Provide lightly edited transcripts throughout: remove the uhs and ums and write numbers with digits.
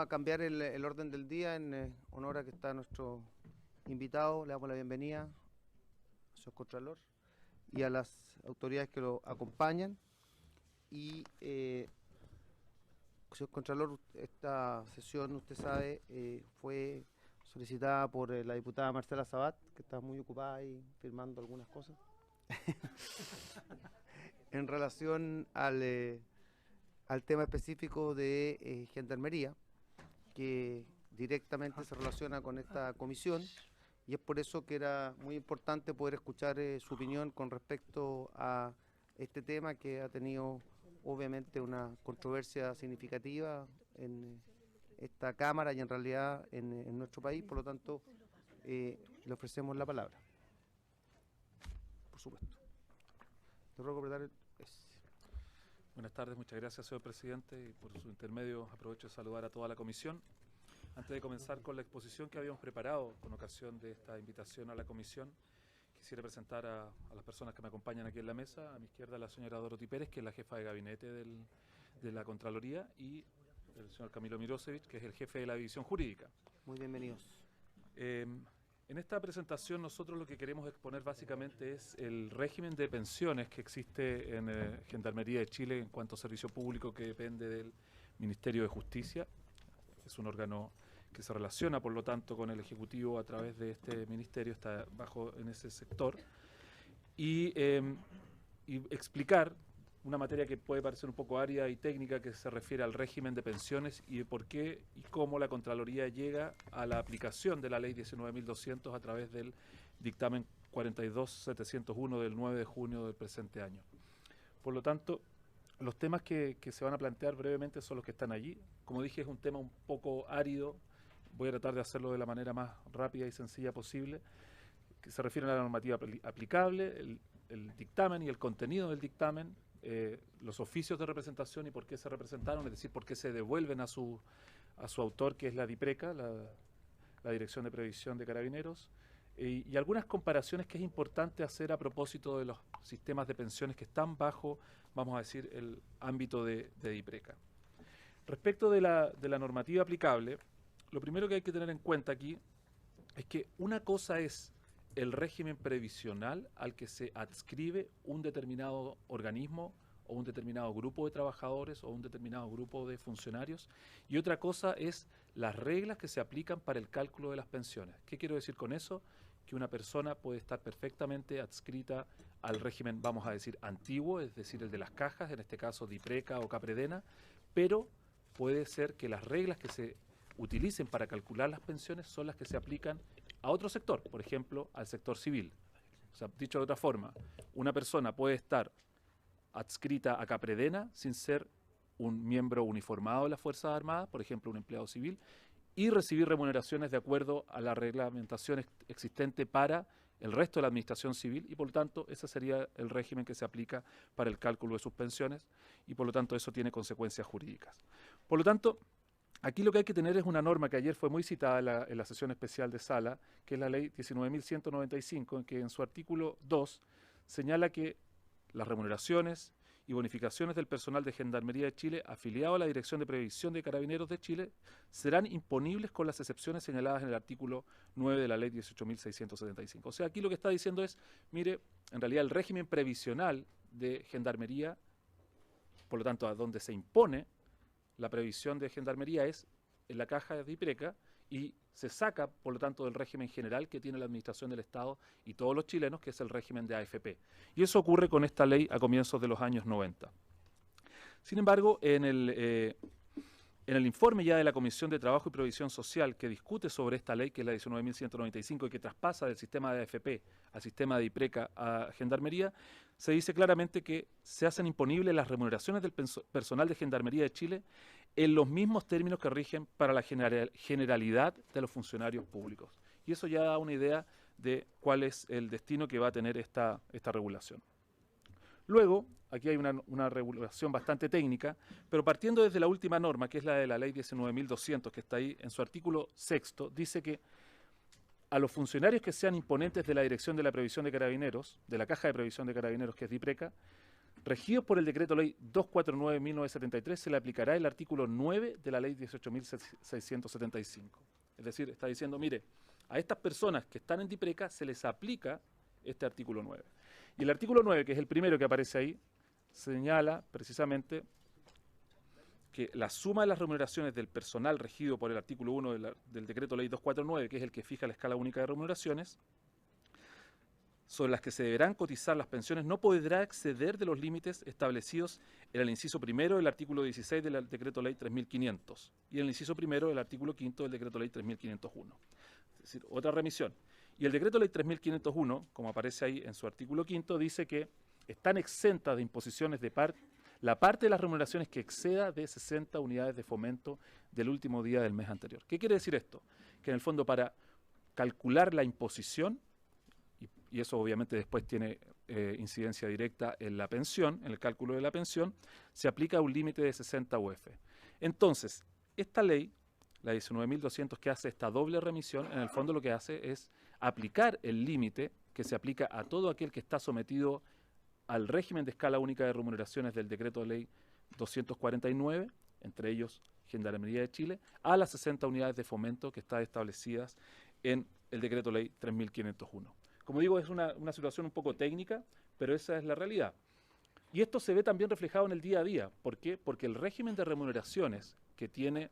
a cambiar el orden del día en honor a que está nuestro invitado. Le damos la bienvenida al señor Contralor y a las autoridades que lo acompañan. Y, señor Contralor, esta sesión, usted sabe, fue solicitada por la diputada Marcela Sabat, que está muy ocupada ahí firmando algunas cosas, en relación al tema específico de Gendarmería, que directamente se relaciona con esta comisión, y es por eso que era muy importante poder escuchar su opinión con respecto a este tema que ha tenido obviamente una controversia significativa en esta Cámara y en realidad en nuestro país. Por lo tanto, le ofrecemos la palabra. Por supuesto. Le ruego apretar Buenas tardes, muchas gracias, señor presidente, y por su intermedio aprovecho de saludar a toda la comisión. Antes de comenzar con la exposición que habíamos preparado con ocasión de esta invitación a la comisión, quisiera presentar a las personas que me acompañan aquí en la mesa. A mi izquierda la señora Dorothy Pérez, que es la jefa de gabinete de la Contraloría, y el señor Camilo Mirosevich, que es el jefe de la división jurídica. Muy bienvenidos. En esta presentación nosotros lo que queremos exponer básicamente es el régimen de pensiones que existe en Gendarmería de Chile en cuanto a servicio público que depende del Ministerio de Justicia. Es un órgano que se relaciona, por lo tanto, con el Ejecutivo a través de este ministerio, está bajo en ese sector. Y explicar una materia que puede parecer un poco árida y técnica, que se refiere al régimen de pensiones y de por qué y cómo la Contraloría llega a la aplicación de la Ley 19.200 a través del dictamen 42.701 del 9 de junio del presente año. Por lo tanto, los temas que se van a plantear brevemente son los que están allí. Como dije, es un tema un poco árido. Voy a tratar de hacerlo de la manera más rápida y sencilla posible, que se refieren a la normativa aplicable, el dictamen y el contenido del dictamen, los oficios de representación y por qué se representaron, es decir, por qué se devuelven a su autor, que es la DIPRECA, la Dirección de Previsión de Carabineros, y algunas comparaciones que es importante hacer a propósito de los sistemas de pensiones que están bajo, vamos a decir, el ámbito de DIPRECA. Respecto de la normativa aplicable, lo primero que hay que tener en cuenta aquí es que una cosa es el régimen previsional al que se adscribe un determinado organismo o un determinado grupo de trabajadores o un determinado grupo de funcionarios, y otra cosa es las reglas que se aplican para el cálculo de las pensiones. ¿Qué quiero decir con eso? Que una persona puede estar perfectamente adscrita al régimen, vamos a decir, antiguo, es decir, el de las cajas, en este caso DIPRECA o CAPREDENA, pero puede ser que las reglas que se utilicen para calcular las pensiones son las que se aplican a otro sector, por ejemplo, al sector civil. O sea, dicho de otra forma, una persona puede estar adscrita a CAPREDENA sin ser un miembro uniformado de las Fuerzas Armadas, por ejemplo, un empleado civil, y recibir remuneraciones de acuerdo a la reglamentación existente para el resto de la administración civil, y por lo tanto ese sería el régimen que se aplica para el cálculo de sus pensiones, y por lo tanto eso tiene consecuencias jurídicas. Por lo tanto, aquí lo que hay que tener es una norma que ayer fue muy citada en la sesión especial de sala, que es la Ley 19.195, en que en su artículo 2 señala que las remuneraciones y bonificaciones del personal de Gendarmería de Chile afiliado a la Dirección de Previsión de Carabineros de Chile serán imponibles con las excepciones señaladas en el artículo 9 de la Ley 18.675. O sea, aquí lo que está diciendo es, mire, en realidad el régimen previsional de Gendarmería, por lo tanto, a donde se impone la previsión de Gendarmería es en la caja de DIPRECA, y se saca, por lo tanto, del régimen general que tiene la Administración del Estado y todos los chilenos, que es el régimen de AFP. Y eso ocurre con esta ley a comienzos de los años 90. Sin embargo, en el informe ya de la Comisión de Trabajo y Previsión Social, que discute sobre esta ley, que es la 19.195 y que traspasa del sistema de AFP al sistema de DIPRECA a Gendarmería, se dice claramente que se hacen imponibles las remuneraciones del personal de Gendarmería de Chile en los mismos términos que rigen para la generalidad de los funcionarios públicos. Y eso ya da una idea de cuál es el destino que va a tener esta regulación. Luego, aquí hay una regulación bastante técnica, pero partiendo desde la última norma, que es la de la Ley 19.200, que está ahí en su artículo 6, dice que a los funcionarios que sean imponentes de la Dirección de la Previsión de Carabineros, de la Caja de Previsión de Carabineros, que es DIPRECA, regidos por el Decreto Ley 249/1973, se le aplicará el artículo 9 de la Ley 18.675. Es decir, está diciendo, mire, a estas personas que están en DIPRECA se les aplica este artículo 9. Y el artículo 9, que es el primero que aparece ahí, señala precisamente que la suma de las remuneraciones del personal regido por el artículo 1 del Decreto Ley 249, que es el que fija la escala única de remuneraciones, sobre las que se deberán cotizar las pensiones, no podrá exceder de los límites establecidos en el inciso primero del artículo 16 del Decreto Ley 3500 y en el inciso primero del artículo 5 del Decreto Ley 3501. Es decir, otra remisión. Y el Decreto Ley 3501, como aparece ahí en su artículo 5, dice que están exentas de imposiciones de la parte de las remuneraciones que exceda de 60 unidades de fomento del último día del mes anterior. ¿Qué quiere decir esto? Que en el fondo para calcular la imposición, y eso obviamente después tiene incidencia directa en la pensión, en el cálculo de la pensión, se aplica un límite de 60 UF. Entonces, esta ley, la 19.200, que hace esta doble remisión, en el fondo lo que hace es aplicar el límite que se aplica a todo aquel que está sometido al régimen de escala única de remuneraciones del Decreto de Ley 249, entre ellos Gendarmería de Chile, a las 60 unidades de fomento que están establecidas en el Decreto Ley 3501. Como digo, es una situación un poco técnica, pero esa es la realidad. Y esto se ve también reflejado en el día a día. ¿Por qué? Porque el régimen de remuneraciones que tiene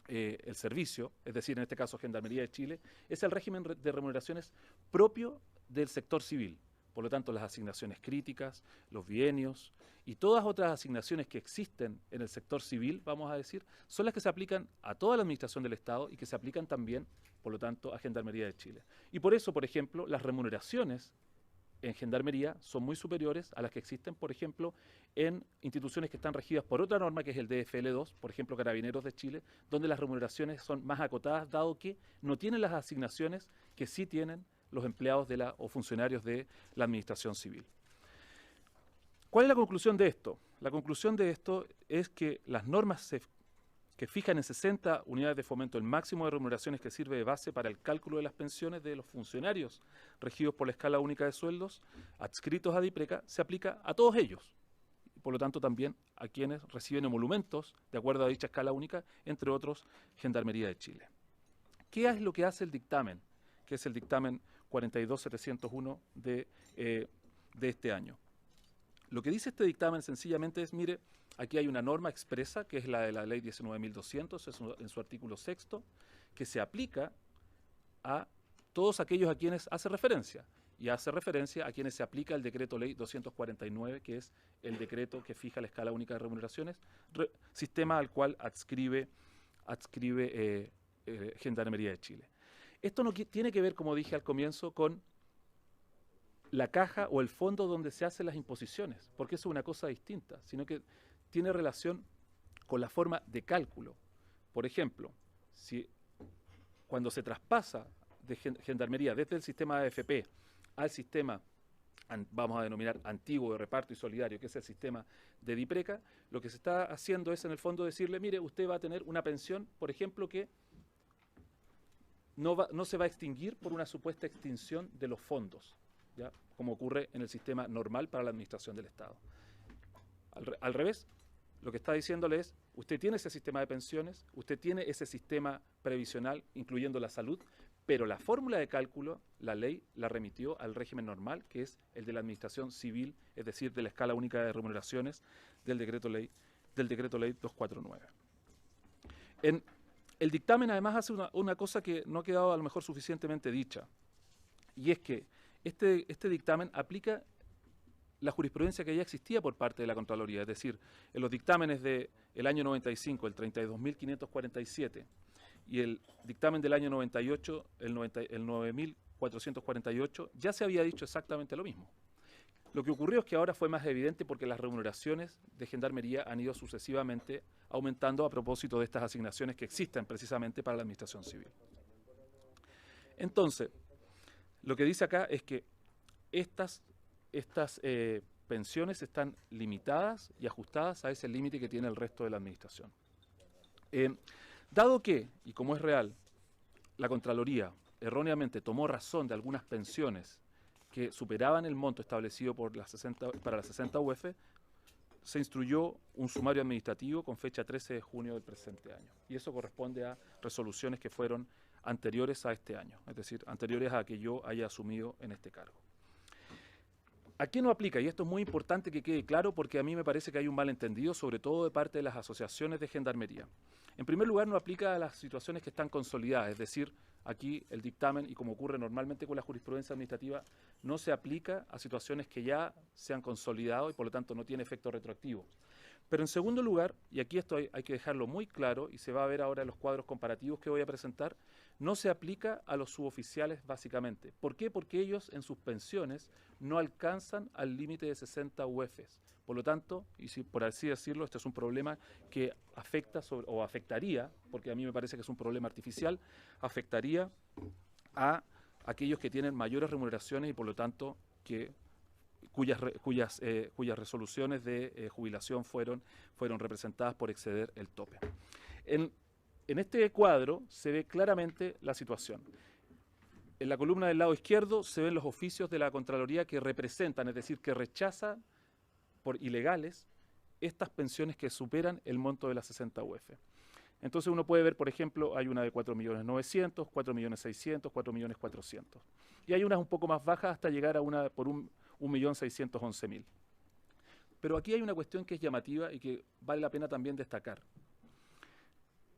el servicio, es decir, en este caso Gendarmería de Chile, es el régimen de remuneraciones propio del sector civil. Por lo tanto, las asignaciones críticas, los bienios y todas otras asignaciones que existen en el sector civil, vamos a decir, son las que se aplican a toda la administración del Estado y que se aplican también, por lo tanto, a Gendarmería de Chile. Y por eso, por ejemplo, las remuneraciones en Gendarmería son muy superiores a las que existen, por ejemplo, en instituciones que están regidas por otra norma, que es el DFL2, por ejemplo, Carabineros de Chile, donde las remuneraciones son más acotadas, dado que no tienen las asignaciones que sí tienen los empleados o funcionarios de la administración civil. ¿Cuál es la conclusión de esto? La conclusión de esto es que las normas que fijan en 60 unidades de fomento el máximo de remuneraciones que sirve de base para el cálculo de las pensiones de los funcionarios regidos por la escala única de sueldos adscritos a DIPRECA, se aplica a todos ellos, y por lo tanto también a quienes reciben emolumentos de acuerdo a dicha escala única, entre otros Gendarmería de Chile. ¿Qué es lo que hace el dictamen? Que es el dictamen 42701 de este año. Lo que dice este dictamen sencillamente es, mire, aquí hay una norma expresa, que es la de la Ley 19.200, en su artículo 6, que se aplica a todos aquellos a quienes hace referencia, y hace referencia a quienes se aplica el Decreto Ley 249, que es el decreto que fija la escala única de remuneraciones, sistema al cual adscribe Gendarmería de Chile. Esto no tiene que ver, como dije al comienzo, con la caja o el fondo donde se hacen las imposiciones, porque eso es una cosa distinta, sino que tiene relación con la forma de cálculo. Por ejemplo, cuando se traspasa de Gendarmería desde el sistema AFP al sistema, vamos a denominar antiguo de reparto y solidario, que es el sistema de DIPRECA, lo que se está haciendo es en el fondo decirle, mire, usted va a tener una pensión, por ejemplo, que no se va a extinguir por una supuesta extinción de los fondos, ¿ya? Como ocurre en el sistema normal para la administración del Estado. Al revés, lo que está diciéndole es, usted tiene ese sistema de pensiones, usted tiene ese sistema previsional, incluyendo la salud, pero la fórmula de cálculo, la ley la remitió al régimen normal, que es el de la administración civil, es decir, de la escala única de remuneraciones del Decreto Ley 249. El dictamen además hace una cosa que no ha quedado a lo mejor suficientemente dicha, y es que este dictamen aplica la jurisprudencia que ya existía por parte de la Contraloría, es decir, en los dictámenes del año 95, el 32.547, y el dictamen del año 98, el 9.448, ya se había dicho exactamente lo mismo. Lo que ocurrió es que ahora fue más evidente porque las remuneraciones de Gendarmería han ido sucesivamente aumentando a propósito de estas asignaciones que existen precisamente para la administración civil. Entonces, lo que dice acá es que estas pensiones están limitadas y ajustadas a ese límite que tiene el resto de la administración. Dado que, y como es real, la Contraloría erróneamente tomó razón de algunas pensiones que superaban el monto establecido por para las 60 UF, se instruyó un sumario administrativo con fecha 13 de junio del presente año. Y eso corresponde a resoluciones que fueron anteriores a este año, es decir, anteriores a que yo haya asumido en este cargo. ¿A qué no aplica? Y esto es muy importante que quede claro porque a mí me parece que hay un malentendido, sobre todo de parte de las asociaciones de gendarmería. En primer lugar, no aplica a las situaciones que están consolidadas, es decir, aquí el dictamen, y como ocurre normalmente con la jurisprudencia administrativa, no se aplica a situaciones que ya se han consolidado y por lo tanto no tiene efecto retroactivo. Pero en segundo lugar, y aquí esto hay que dejarlo muy claro, y se va a ver ahora en los cuadros comparativos que voy a presentar, no se aplica a los suboficiales básicamente. ¿Por qué? Porque ellos en sus pensiones no alcanzan al límite de 60 UFs. Por lo tanto, y si por así decirlo, este es un problema que afecta o afectaría, porque a mí me parece que es un problema artificial, afectaría a aquellos que tienen mayores remuneraciones y por lo tanto cuyas resoluciones de jubilación fueron representadas por exceder el tope. En este cuadro se ve claramente la situación. En la columna del lado izquierdo se ven los oficios de la Contraloría que representan, es decir, que rechazan por ilegales estas pensiones que superan el monto de las 60 UF. Entonces uno puede ver, por ejemplo, hay una de 4.900.000, 4.600.000, 4.400.000. Y hay unas un poco más bajas hasta llegar a una por 1.611.000. Pero aquí hay una cuestión que es llamativa y que vale la pena también destacar.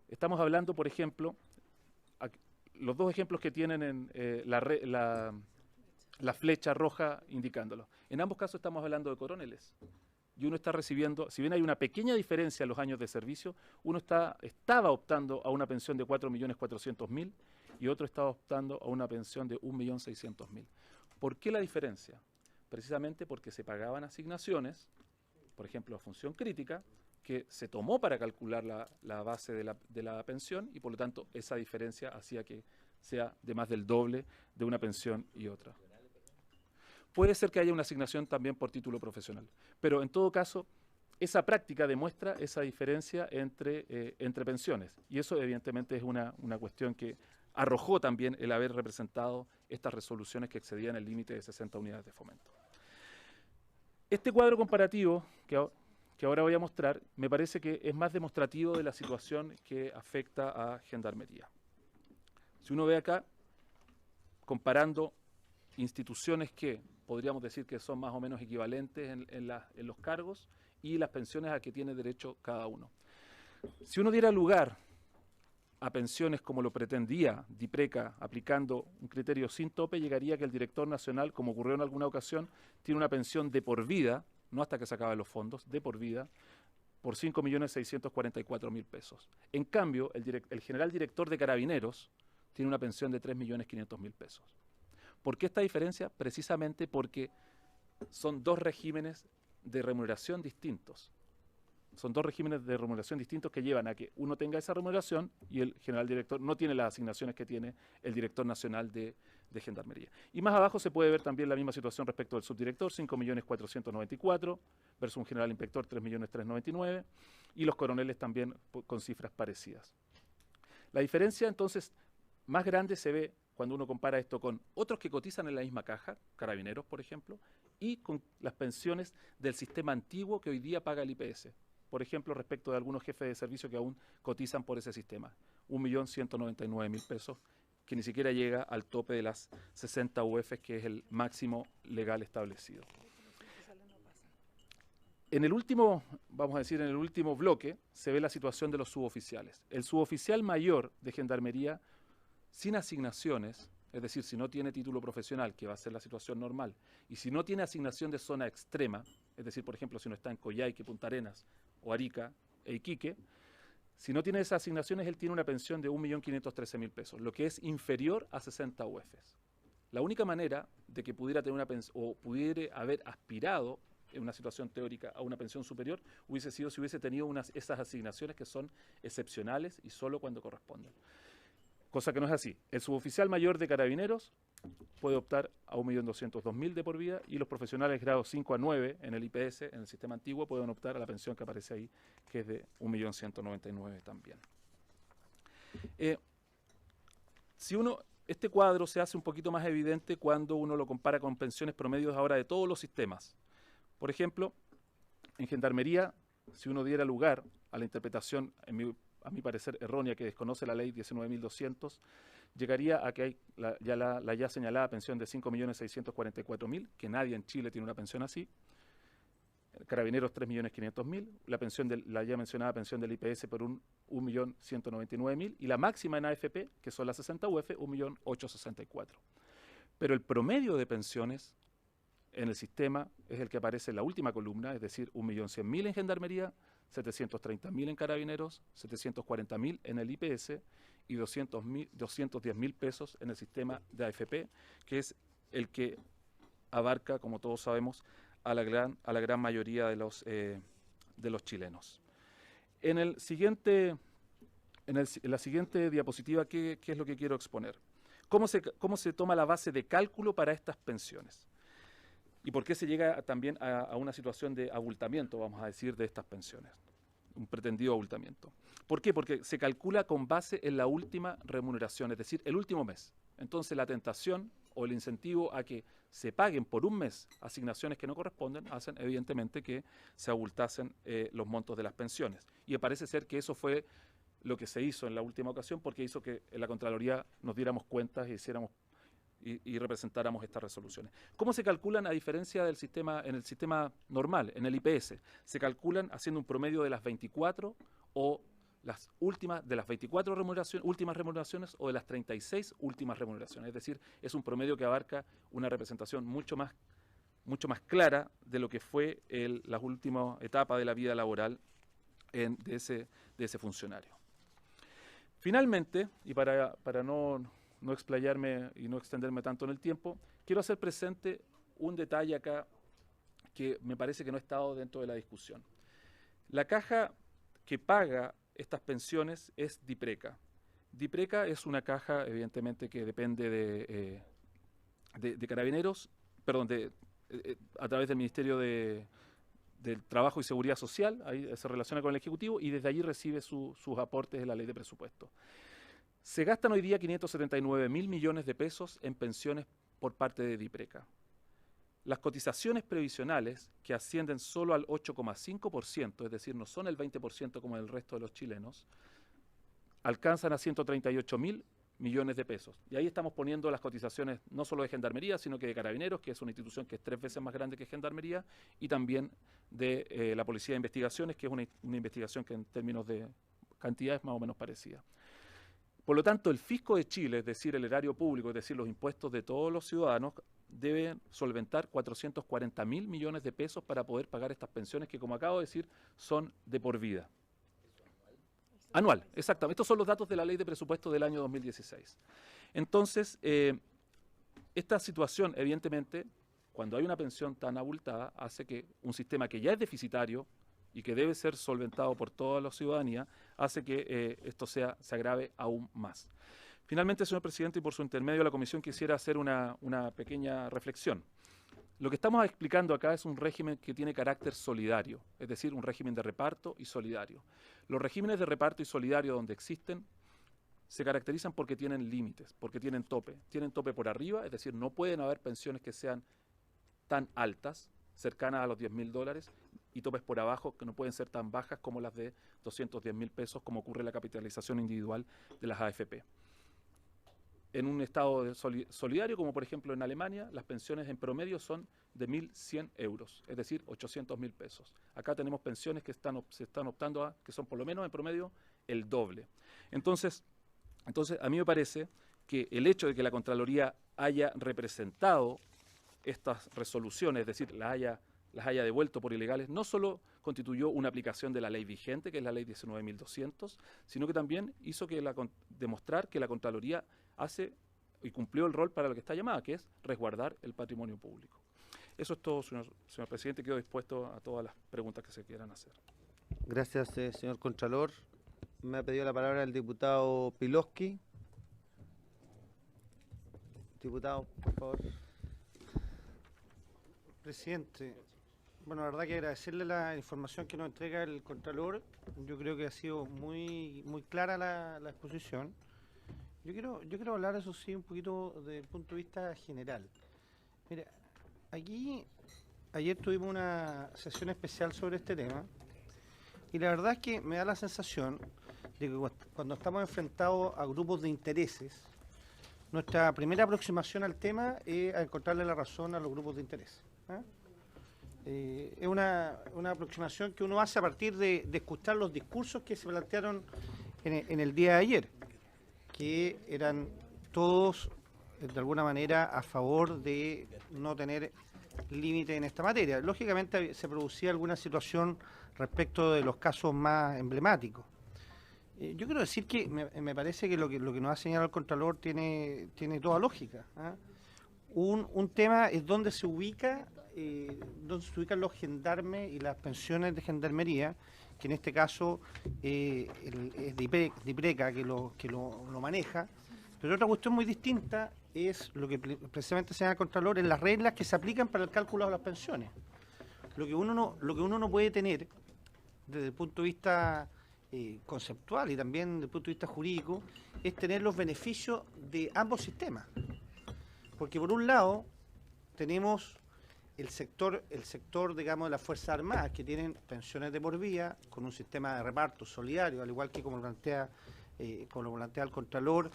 Estamos hablando, por ejemplo, los dos ejemplos que tienen en la flecha roja indicándolo. En ambos casos estamos hablando de coroneles. Y uno está recibiendo, si bien hay una pequeña diferencia en los años de servicio, uno estaba optando a una pensión de 4.400.000 y otro estaba optando a una pensión de 1.600.000. ¿Por qué la diferencia? Precisamente porque se pagaban asignaciones, por ejemplo, a función crítica, que se tomó para calcular la base de la pensión y por lo tanto esa diferencia hacía que sea de más del doble de una pensión y otra. Puede ser que haya una asignación también por título profesional, pero en todo caso esa práctica demuestra esa diferencia entre pensiones y eso evidentemente es una cuestión que arrojó también el haber representado estas resoluciones que excedían el límite de 60 unidades de fomento. Este cuadro comparativo que ahora voy a mostrar, me parece que es más demostrativo de la situación que afecta a Gendarmería. Si uno ve acá, comparando instituciones que podríamos decir que son más o menos equivalentes en los cargos y las pensiones a que tiene derecho cada uno. Si uno diera lugar a pensiones como lo pretendía DIPRECA, aplicando un criterio sin tope, llegaría que el director nacional, como ocurrió en alguna ocasión, tiene una pensión de por vida, no hasta que se acaben los fondos, de por vida, por 5.644.000 pesos. En cambio, el general director de Carabineros tiene una pensión de 3.500.000 pesos. ¿Por qué esta diferencia? Precisamente porque son dos regímenes de remuneración distintos. Son dos regímenes de remuneración distintos que llevan a que uno tenga esa remuneración y el general director no tiene las asignaciones que tiene el director nacional de Gendarmería. Y más abajo se puede ver también la misma situación respecto del subdirector, 5.494.000 versus un general inspector 3.399.000 y los coroneles también con cifras parecidas. La diferencia entonces más grande se ve cuando uno compara esto con otros que cotizan en la misma caja, Carabineros por ejemplo, y con las pensiones del sistema antiguo que hoy día paga el IPS. Por ejemplo, respecto de algunos jefes de servicio que aún cotizan por ese sistema, 1.199.000 pesos, que ni siquiera llega al tope de las 60 UF, que es el máximo legal establecido. En el último, vamos a decir, en el último bloque, se ve la situación de los suboficiales. El suboficial mayor de Gendarmería, sin asignaciones, es decir, si no tiene título profesional, que va a ser la situación normal, y si no tiene asignación de zona extrema, es decir, por ejemplo, si no está en Coyhaique, Punta Arenas, o Arica e Iquique, si no tiene esas asignaciones, él tiene una pensión de 1.513.000 pesos, lo que es inferior a 60 UFs. La única manera de que pudiera tener una pensión, o pudiera haber aspirado en una situación teórica a una pensión superior, hubiese sido si hubiese tenido esas asignaciones que son excepcionales y solo cuando corresponden. Cosa que no es así. El suboficial mayor de Carabineros puede optar a 1.202.000 de por vida y los profesionales grados 5 a 9 en el IPS, en el sistema antiguo, pueden optar a la pensión que aparece ahí, que es de 1.199.000 también. Si uno Este cuadro se hace un poquito más evidente cuando uno lo compara con pensiones promedios ahora de todos los sistemas. Por ejemplo, en Gendarmería, si uno diera lugar a la interpretación, a mi parecer errónea, que desconoce la ley 19.200, llegaría a que hay la ya señalada pensión de 5.644.000, que nadie en Chile tiene una pensión así. Carabineros 3.500.000, la ya mencionada pensión del IPS por 1.199.000 y la máxima en AFP, que son las 60 UF, 1.864.000. Pero el promedio de pensiones en el sistema es el que aparece en la última columna, es decir, 1.100.000 en Gendarmería, 730.000 en Carabineros, 740.000 en el IPS y 210.000 pesos en el sistema de AFP, que es el que abarca, como todos sabemos, a la gran mayoría de los chilenos. En la siguiente diapositiva, ¿qué es lo que quiero exponer? ¿Cómo se toma la base de cálculo para estas pensiones? ¿Y por qué se llega también a una situación de abultamiento, vamos a decir, de estas pensiones? Un pretendido abultamiento. ¿Por qué? Porque se calcula con base en la última remuneración, es decir, el último mes. Entonces la tentación o el incentivo a que se paguen por un mes asignaciones que no corresponden hacen evidentemente que se abultasen los montos de las pensiones. Y parece ser que eso fue lo que se hizo en la última ocasión, porque hizo que en la Contraloría nos diéramos cuenta y representáramos estas resoluciones. ¿Cómo se calculan a diferencia del sistema, en el sistema normal, en el IPS? Se calculan haciendo un promedio de las 24 o las últimas, de las 24 últimas remuneraciones o de las 36 últimas remuneraciones. Es decir, es un promedio que abarca una representación mucho más clara de lo que fue la última etapa de la vida laboral de ese funcionario. Finalmente, y para no explayarme y no extenderme tanto en el tiempo, quiero hacer presente un detalle acá que me parece que no ha estado dentro de la discusión. La caja que paga estas pensiones es DIPRECA. DIPRECA es una caja, evidentemente, que depende de Carabineros, perdón, a través del Ministerio del Trabajo y Seguridad Social, ahí se relaciona con el Ejecutivo y desde allí recibe sus aportes de la ley de presupuesto. Se gastan hoy día 579.000 millones de pesos en pensiones por parte de DIPRECA. Las cotizaciones previsionales, que ascienden solo al 8,5%, es decir, no son el 20% como el resto de los chilenos, alcanzan a 138.000 millones de pesos. Y ahí estamos poniendo las cotizaciones no solo de Gendarmería, sino que de Carabineros, que es una institución que es 3 veces más grande que Gendarmería, y también de la Policía de Investigaciones, que es una investigación que en términos de cantidad es más o menos parecida. Por lo tanto, el fisco de Chile, es decir, el erario público, es decir, los impuestos de todos los ciudadanos, deben solventar 440.000 millones de pesos para poder pagar estas pensiones que, como acabo de decir, son de por vida. Anual, exactamente. Estos son los datos de la ley de presupuesto del año 2016. Entonces, esta situación, evidentemente, cuando hay una pensión tan abultada, hace que un sistema que ya es deficitario y que debe ser solventado por toda la ciudadanía, hace que esto se agrave aún más. Finalmente, señor presidente, y por su intermedio, la comisión quisiera hacer una pequeña reflexión. Lo que estamos explicando acá es un régimen que tiene carácter solidario, es decir, un régimen de reparto y solidario. Los regímenes de reparto y solidario donde existen se caracterizan porque tienen límites, porque tienen tope. Tienen tope por arriba, es decir, no pueden haber pensiones que sean tan altas, cercanas a los $10.000, y topes por abajo que no pueden ser tan bajas como las de 210.000 pesos, como ocurre en la capitalización individual de las AFP. En un estado solidario, como por ejemplo en Alemania, las pensiones en promedio son de 1.100 euros, es decir, 800.000 pesos. Acá tenemos pensiones que se están optando a, que son por lo menos en promedio el doble. Entonces a mí me parece que el hecho de que la Contraloría haya representado estas resoluciones, es decir, las haya devuelto por ilegales, no solo constituyó una aplicación de la ley vigente, que es la ley 19.200, sino que también hizo demostrar que la Contraloría hace y cumplió el rol para lo que está llamada, que es resguardar el patrimonio público. Eso es todo, señor presidente. Quedo dispuesto a todas las preguntas que se quieran hacer. Gracias, señor Contralor. Me ha pedido la palabra el diputado Piloski. Diputado, por favor. Presidente, bueno, la verdad que agradecerle la información que nos entrega el Contralor. Yo creo que ha sido muy clara la exposición Yo quiero hablar, eso sí, un poquito desde el punto de vista general. Mira, ayer tuvimos una sesión especial sobre este tema y la verdad es que me da la sensación de que cuando estamos enfrentados a grupos de intereses, nuestra primera aproximación al tema es a encontrarle la razón a los grupos de interés. Es una aproximación que uno hace a partir de escuchar los discursos que se plantearon en el día de ayer, que eran todos, de alguna manera, a favor de no tener límite en esta materia. Lógicamente se producía alguna situación respecto de los casos más emblemáticos. Yo quiero decir que me parece que lo que nos ha señalado el Contralor tiene toda lógica. Un tema es dónde se ubican los gendarmes y las pensiones de gendarmería, que en este caso es DIPRECA que lo maneja, pero otra cuestión muy distinta es lo que precisamente señala el Contralor, en las reglas que se aplican para el cálculo de las pensiones. Lo que uno no puede tener desde el punto de vista conceptual y también desde el punto de vista jurídico es tener los beneficios de ambos sistemas. Porque por un lado tenemos el sector, digamos, de las Fuerzas Armadas, que tienen pensiones de por vida, con un sistema de reparto solidario, al igual que como lo plantea el Contralor,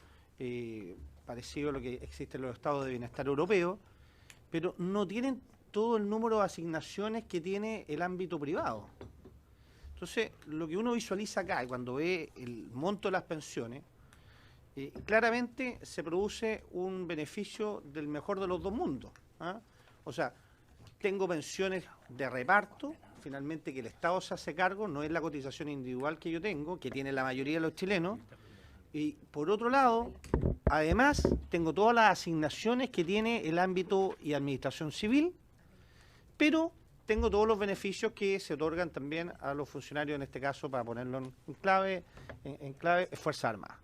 parecido a lo que existe en los estados de bienestar europeos, pero no tienen todo el número de asignaciones que tiene el ámbito privado. Entonces, lo que uno visualiza acá, cuando ve el monto de las pensiones, claramente se produce un beneficio del mejor de los dos mundos. O sea, tengo pensiones de reparto, finalmente que el Estado se hace cargo, no es la cotización individual que yo tengo, que tiene la mayoría de los chilenos, y por otro lado, además, tengo todas las asignaciones que tiene el ámbito y administración civil, pero tengo todos los beneficios que se otorgan también a los funcionarios, en este caso, para ponerlo en clave, Fuerzas Armadas.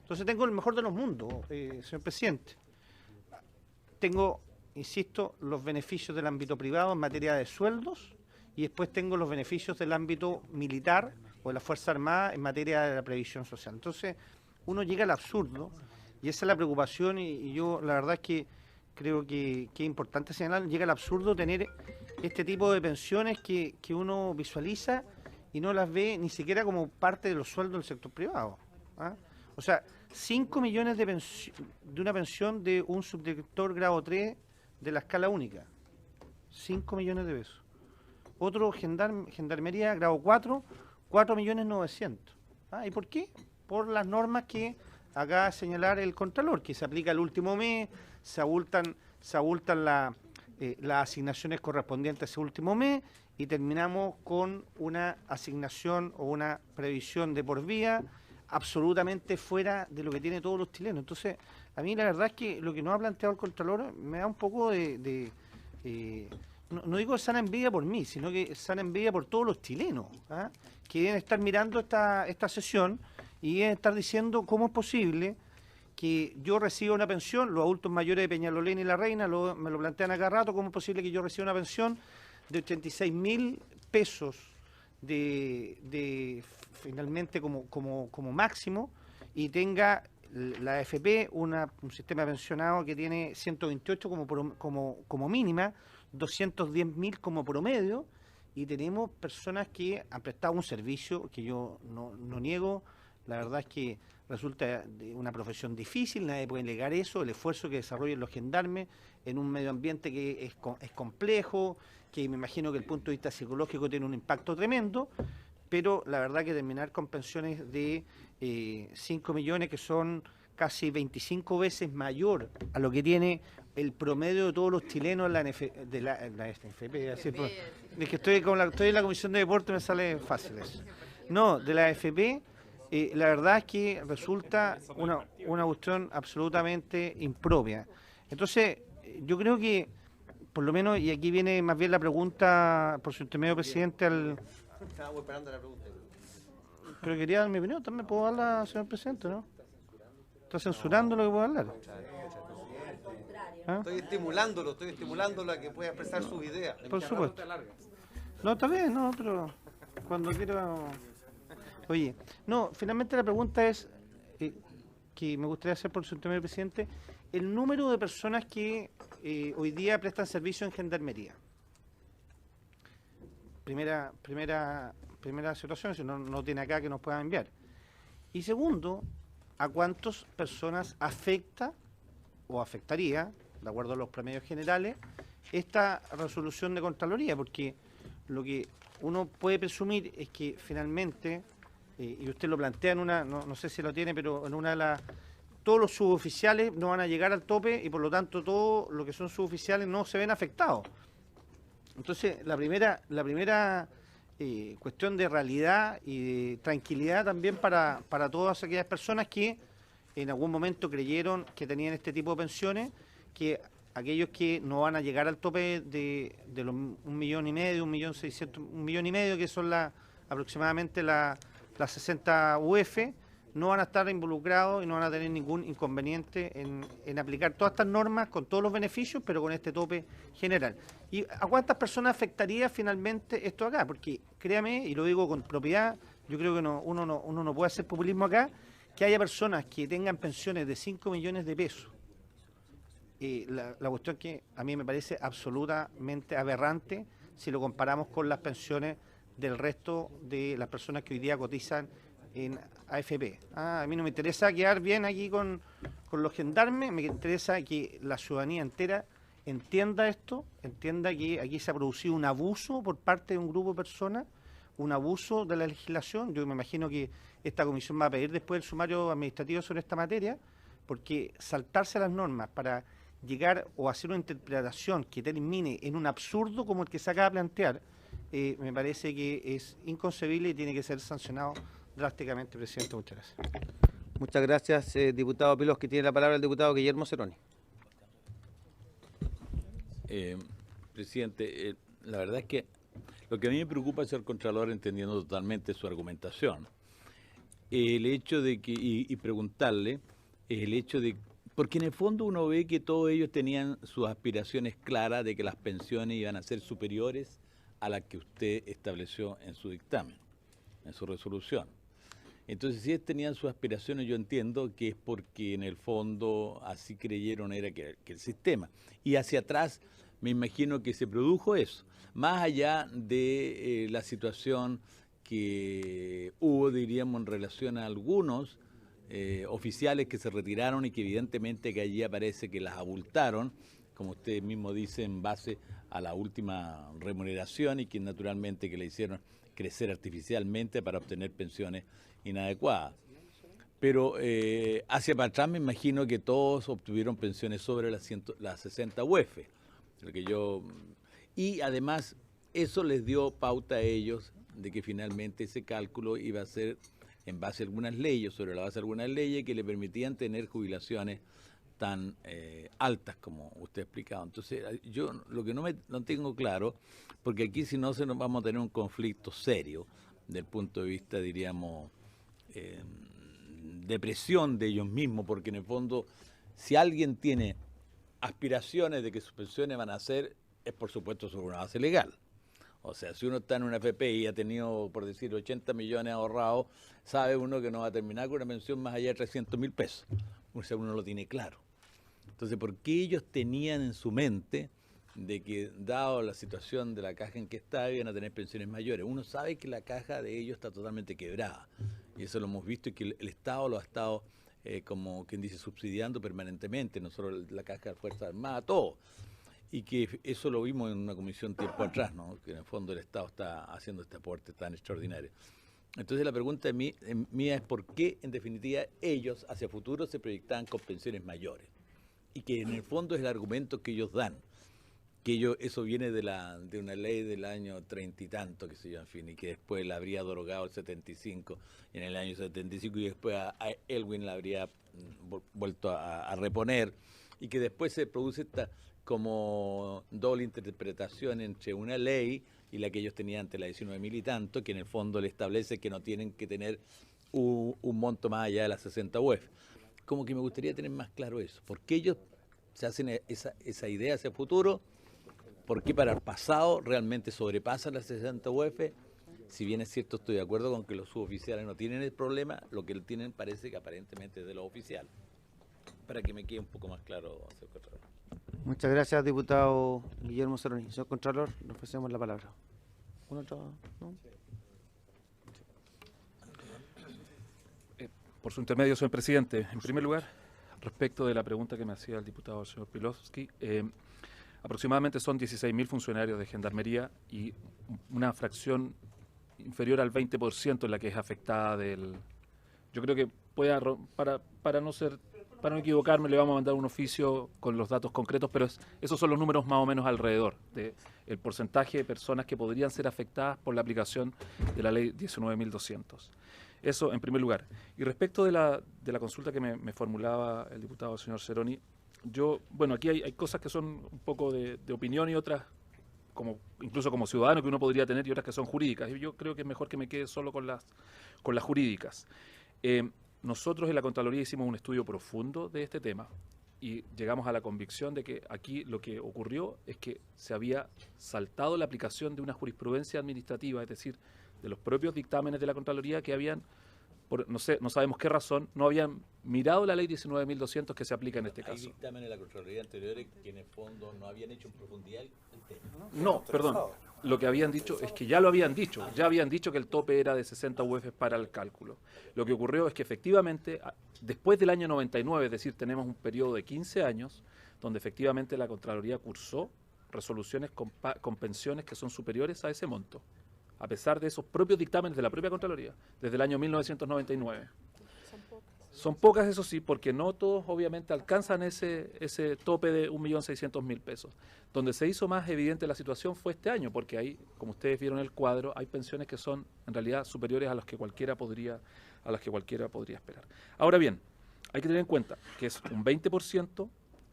Entonces tengo el mejor de los mundos, señor presidente. Tengo, insisto, los beneficios del ámbito privado en materia de sueldos y después tengo los beneficios del ámbito militar o de la Fuerza Armada en materia de la previsión social. Entonces uno llega al absurdo y esa es la preocupación y yo la verdad es que creo que es importante señalar, llega al absurdo tener este tipo de pensiones que uno visualiza y no las ve ni siquiera como parte de los sueldos del sector privado. O sea, 5 millones de una pensión de un subdirector grado 3 de la escala única. 5 millones de pesos. Otro gendarmería grado 4, 4.900.000. ¿Y por qué? Por las normas que acaba de señalar el Contralor, que se aplica el último mes, se abultan las asignaciones correspondientes a ese último mes y terminamos con una asignación o una previsión de por vida absolutamente fuera de lo que tienen todos los chilenos. Entonces, a mí la verdad es que lo que nos ha planteado el Contralor me da un poco no digo sana envidia por mí, sino que sana envidia por todos los chilenos, que deben estar mirando esta sesión y deben estar diciendo cómo es posible que yo reciba una pensión, los adultos mayores de Peñalolén y La Reina me lo plantean acá rato, cómo es posible que yo reciba una pensión de 86.000 pesos finalmente como máximo y tenga la AFP un sistema pensionado que tiene 128 como mínima, 210.000 como promedio, y tenemos personas que han prestado un servicio que yo no niego. La verdad es que resulta de una profesión difícil, nadie puede negar eso, el esfuerzo que desarrollan los gendarmes en un medio ambiente que es complejo, que me imagino que desde el punto de vista psicológico tiene un impacto tremendo, pero la verdad que terminar con pensiones de 5 millones, que son casi 25 veces mayor a lo que tiene el promedio de todos los chilenos de la AFP, es que estoy en la Comisión de Deporte, me sale fácil eso. No, de la AFP, la verdad es que resulta una cuestión absolutamente impropia. Entonces, yo creo que, por lo menos, y aquí viene más bien la pregunta, por su intermedio, presidente, Estábamos esperando la pregunta. Pero quería dar mi opinión, también puedo darla, señor presidente, ¿no? ¿Está censurando lo que puedo hablar? Estoy estimulándolo a que pueda expresar sus ideas. Por supuesto. No, está bien, no, pero cuando quiera... Oye, no, finalmente la pregunta es, que me gustaría hacer por su intermedio, presidente, el número de personas que hoy día prestan servicio en Gendarmería. Primera situación, si no tiene acá que nos puedan enviar. Y segundo, ¿a cuántas personas afecta o afectaría, de acuerdo a los promedios generales, esta resolución de Contraloría? Porque lo que uno puede presumir es que finalmente, y usted lo plantea en una, no sé si lo tiene, pero en una de las, todos los suboficiales no van a llegar al tope y por lo tanto todo lo que son suboficiales no se ven afectados. Entonces, la primera cuestión de realidad y de tranquilidad también para todas aquellas personas que en algún momento creyeron que tenían este tipo de pensiones, que aquellos que no van a llegar al tope de los 1,5 millones, 1,600,000, 1,5 millones, que son aproximadamente las 60 UF, no van a estar involucrados y no van a tener ningún inconveniente en aplicar todas estas normas con todos los beneficios, pero con este tope general. ¿Y a cuántas personas afectaría finalmente esto acá? Porque créame, y lo digo con propiedad, yo creo que uno no puede hacer populismo acá, que haya personas que tengan pensiones de 5 millones de pesos. La cuestión que a mí me parece absolutamente aberrante si lo comparamos con las pensiones del resto de las personas que hoy día cotizan en AFP. A mí no me interesa quedar bien aquí con los gendarmes, me interesa que la ciudadanía entera entienda esto, entienda que aquí se ha producido un abuso por parte de un grupo de personas, un abuso de la legislación. Yo me imagino que esta comisión va a pedir después el sumario administrativo sobre esta materia, porque saltarse las normas para llegar o hacer una interpretación que termine en un absurdo como el que se acaba de plantear, me parece que es inconcebible y tiene que ser sancionado drásticamente, presidente. Muchas gracias. Muchas gracias, diputado Pilos, que tiene la palabra el diputado Guillermo Ceroni. Presidente, la verdad es que lo que a mí me preocupa es el Contralor, entendiendo totalmente su argumentación. El hecho de que, y preguntarle, es el hecho de, porque en el fondo uno ve que todos ellos tenían sus aspiraciones claras de que las pensiones iban a ser superiores a las que usted estableció en su dictamen, en su resolución. Entonces, si ellos tenían sus aspiraciones, yo entiendo que es porque en el fondo así creyeron era que el sistema. Y hacia atrás me imagino que se produjo eso, más allá de la situación que hubo, diríamos, en relación a algunos oficiales que se retiraron y que evidentemente que allí aparece que las abultaron, como usted mismo dice, en base a la última remuneración y que naturalmente que le hicieron crecer artificialmente para obtener pensiones inadecuadas. Pero hacia para atrás me imagino que todos obtuvieron pensiones sobre las 60 UF. Y además eso les dio pauta a ellos de que finalmente ese cálculo iba a ser en base a algunas leyes, sobre la base de algunas leyes que le permitían tener jubilaciones tan altas como usted ha explicado. Entonces, yo lo que no tengo claro, porque aquí si no nos vamos a tener un conflicto serio del punto de vista, diríamos, de presión de ellos mismos, porque en el fondo, si alguien tiene aspiraciones de que sus pensiones van a ser, es por supuesto sobre una base legal. O sea, si uno está en una FP y ha tenido, por decir, 80 millones ahorrados, sabe uno que no va a terminar con una pensión más allá de 300.000 pesos. O sea, uno lo tiene claro. Entonces, ¿por qué ellos tenían en su mente de que, dado la situación de la caja en que está, iban a tener pensiones mayores? Uno sabe que la caja de ellos está totalmente quebrada. Y eso lo hemos visto y que el Estado lo ha estado, como quien dice, subsidiando permanentemente, no solo la caja de Fuerzas Armadas, todo. Y que eso lo vimos en una comisión tiempo atrás, ¿no? Que en el fondo el Estado está haciendo este aporte tan extraordinario. Entonces la pregunta mía es por qué, en definitiva, ellos hacia futuro se proyectaban con pensiones mayores. Y que en el fondo es el argumento que ellos dan. Que eso viene de una ley del año 30 y tanto, que se yo, en fin, y que después la habría derogado el 75, en el año 75, y después a Elwin la habría vuelto a reponer, y que después se produce esta como doble interpretación entre una ley y la que ellos tenían ante la 19.000 y tanto, que en el fondo le establece que no tienen que tener un monto más allá de las 60 UF. Como que me gustaría tener más claro eso. ¿Por qué ellos se hacen esa idea hacia el futuro? ¿Por qué para el pasado realmente sobrepasan las 60 UF? si bien es cierto, estoy de acuerdo con que los suboficiales no tienen el problema, lo que tienen parece que aparentemente es de los oficiales. Para que me quede un poco más claro, señor Contralor. Muchas gracias, diputado Guillermo Ceroni. Señor Contralor, le ofrecemos la palabra. ¿Un otro? ¿No? Por su intermedio, señor presidente, en primer lugar, respecto de la pregunta que me hacía el diputado el señor Pilovsky, aproximadamente son 16.000 funcionarios de Gendarmería y una fracción inferior al 20% en la que es afectada del... Yo creo que para no equivocarme, le vamos a mandar un oficio con los datos concretos, pero esos son los números más o menos alrededor del porcentaje de personas que podrían ser afectadas por la aplicación de la ley 19.200. Eso en primer lugar. Y respecto de la consulta que me formulaba el diputado señor Ceroni, aquí hay cosas que son un poco de opinión y otras, incluso como ciudadano, que uno podría tener, y otras que son jurídicas. Y yo creo que es mejor que me quede solo con las jurídicas. Nosotros en la Contraloría hicimos un estudio profundo de este tema y llegamos a la convicción de que aquí lo que ocurrió es que se había saltado la aplicación de una jurisprudencia administrativa, es decir, de los propios dictámenes de la Contraloría que habían, no sabemos qué razón, no habían mirado la ley 19.200 que se aplica en este Hay caso. dictámenes de la Contraloría anteriores que en el fondo no habían hecho en profundidad el tema. No, perdón. Lo que habían dicho es que ya lo habían dicho. Ya habían dicho que el tope era de 60 UF para el cálculo. Lo que ocurrió es que efectivamente, después del año 99, es decir, tenemos un periodo de 15 años, donde efectivamente la Contraloría cursó resoluciones con pensiones que son superiores a ese monto, a pesar de esos propios dictámenes de la propia Contraloría, desde el año 1999. Son pocas, eso sí, porque no todos obviamente alcanzan ese tope de 1.600.000 pesos. Donde se hizo más evidente la situación fue este año, porque ahí, como ustedes vieron en el cuadro, hay pensiones que son en realidad superiores a las que cualquiera podría esperar. Ahora bien, hay que tener en cuenta que es un 20%,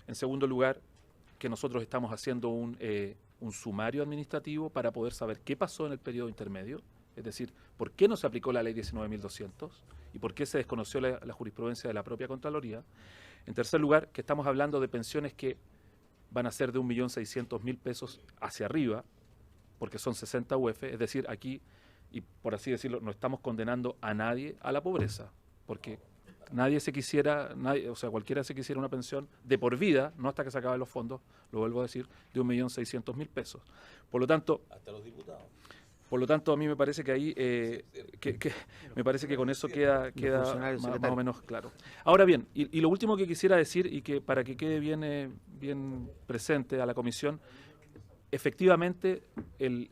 en segundo lugar, que nosotros estamos haciendo un sumario administrativo para poder saber qué pasó en el periodo intermedio, es decir, por qué no se aplicó la ley 19.200 y por qué se desconoció la jurisprudencia de la propia Contraloría. En tercer lugar, que estamos hablando de pensiones que van a ser de 1.600.000 pesos hacia arriba, porque son 60 UF, es decir, aquí, y por así decirlo, no estamos condenando a nadie a la pobreza, porque cualquiera se quisiera una pensión de por vida, no hasta que se acaben los fondos, lo vuelvo a decir, de 1.600.000 pesos. Por lo tanto, hasta los diputados. Por lo tanto, a mí me parece que ahí, me parece que con eso queda más o menos claro. Ahora bien, y lo último que quisiera decir, y que para que quede bien presente a la comisión, efectivamente el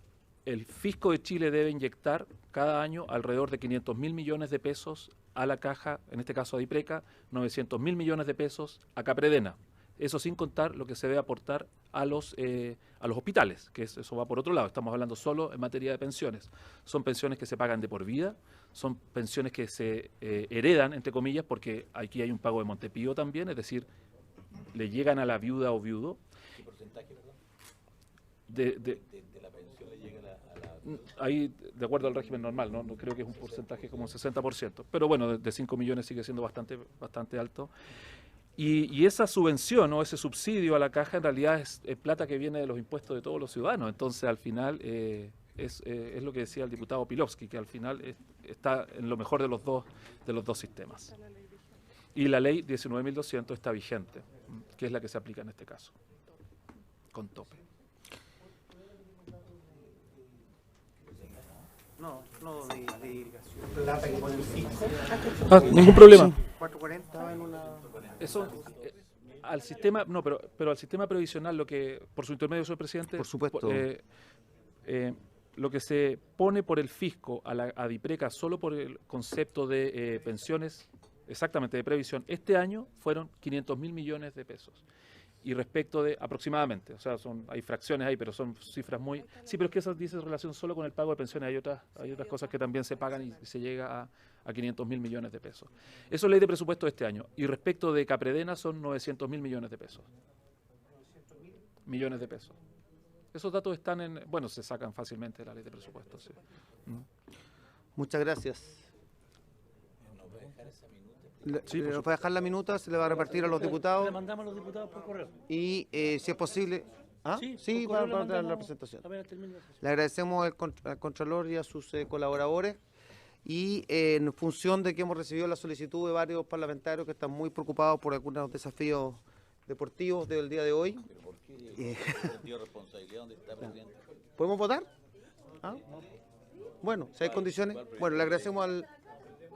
Fisco de Chile debe inyectar cada año alrededor de 500.000 millones de pesos a la caja, en este caso a DIPRECA, 900.000 millones de pesos a Capredena. Eso sin contar lo que se debe aportar a los hospitales, que eso va por otro lado. Estamos hablando solo en materia de pensiones. Son pensiones que se pagan de por vida, son pensiones que se heredan, entre comillas, porque aquí hay un pago de Montepío también, es decir, le llegan a la viuda o viudo. ¿Qué porcentaje, perdón? De la pensión le llega a la... Ahí, de acuerdo al régimen normal, no creo que es un porcentaje como un 60%, pero bueno, de 5 millones sigue siendo bastante alto. Y esa subvención o ese subsidio a la caja en realidad es plata que viene de los impuestos de todos los ciudadanos. Entonces, al final, es lo que decía el diputado Pilovsky, que al final está en lo mejor de los dos sistemas. Y la ley 19.200 está vigente, que es la que se aplica en este caso, con tope. No, de plata que pone el fisco. Ningún problema. 440 en una... Eso, al sistema, no, pero al sistema previsional, lo que, por su intermedio, señor presidente, Por supuesto. Lo que se pone por el fisco a DIPRECA solo por el concepto de pensiones, exactamente de previsión, este año fueron 500.000 millones de pesos. Y respecto de aproximadamente, o sea, hay fracciones ahí, pero son cifras muy... Sí, pero es que eso dice relación solo con el pago de pensiones, hay otras cosas que también se pagan y se llega a 500.000 millones de pesos. Eso es ley de presupuesto de este año. Y respecto de Capredena son 900.000 millones de pesos. Millones de pesos. Esos datos están se sacan fácilmente de la ley de presupuesto, sí. Muchas gracias. Sí, Le va a dejar la minuta, se le va a repartir a los diputados. Le mandamos a los diputados por correo. Y si es posible, ¿Ah? Sí, por correo para le dar la mandamos presentación. apenas termine la sesión. Le agradecemos al Contralor y a sus colaboradores y en función de que hemos recibido la solicitud de varios parlamentarios que están muy preocupados por algunos desafíos deportivos del día de hoy. ¿Pero por qué responsabilidad dónde está presidente? ¿Podemos votar? ¿Ah? Bueno, si hay condiciones. Bueno, le agradecemos al...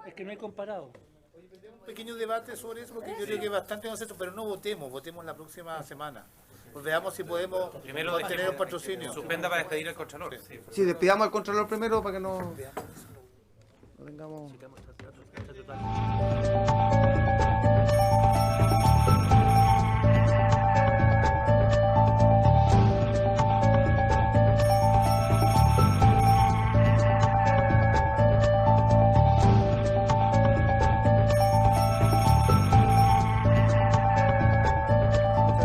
Es que no hay comparado. Un pequeño debate sobre eso, porque yo creo que es bastante consenso, pero no votemos la próxima semana. Pues veamos si podemos tener un patrocinio. Suspenda para despedir al Contralor. Sí, despidamos al Contralor primero para que no tengamos...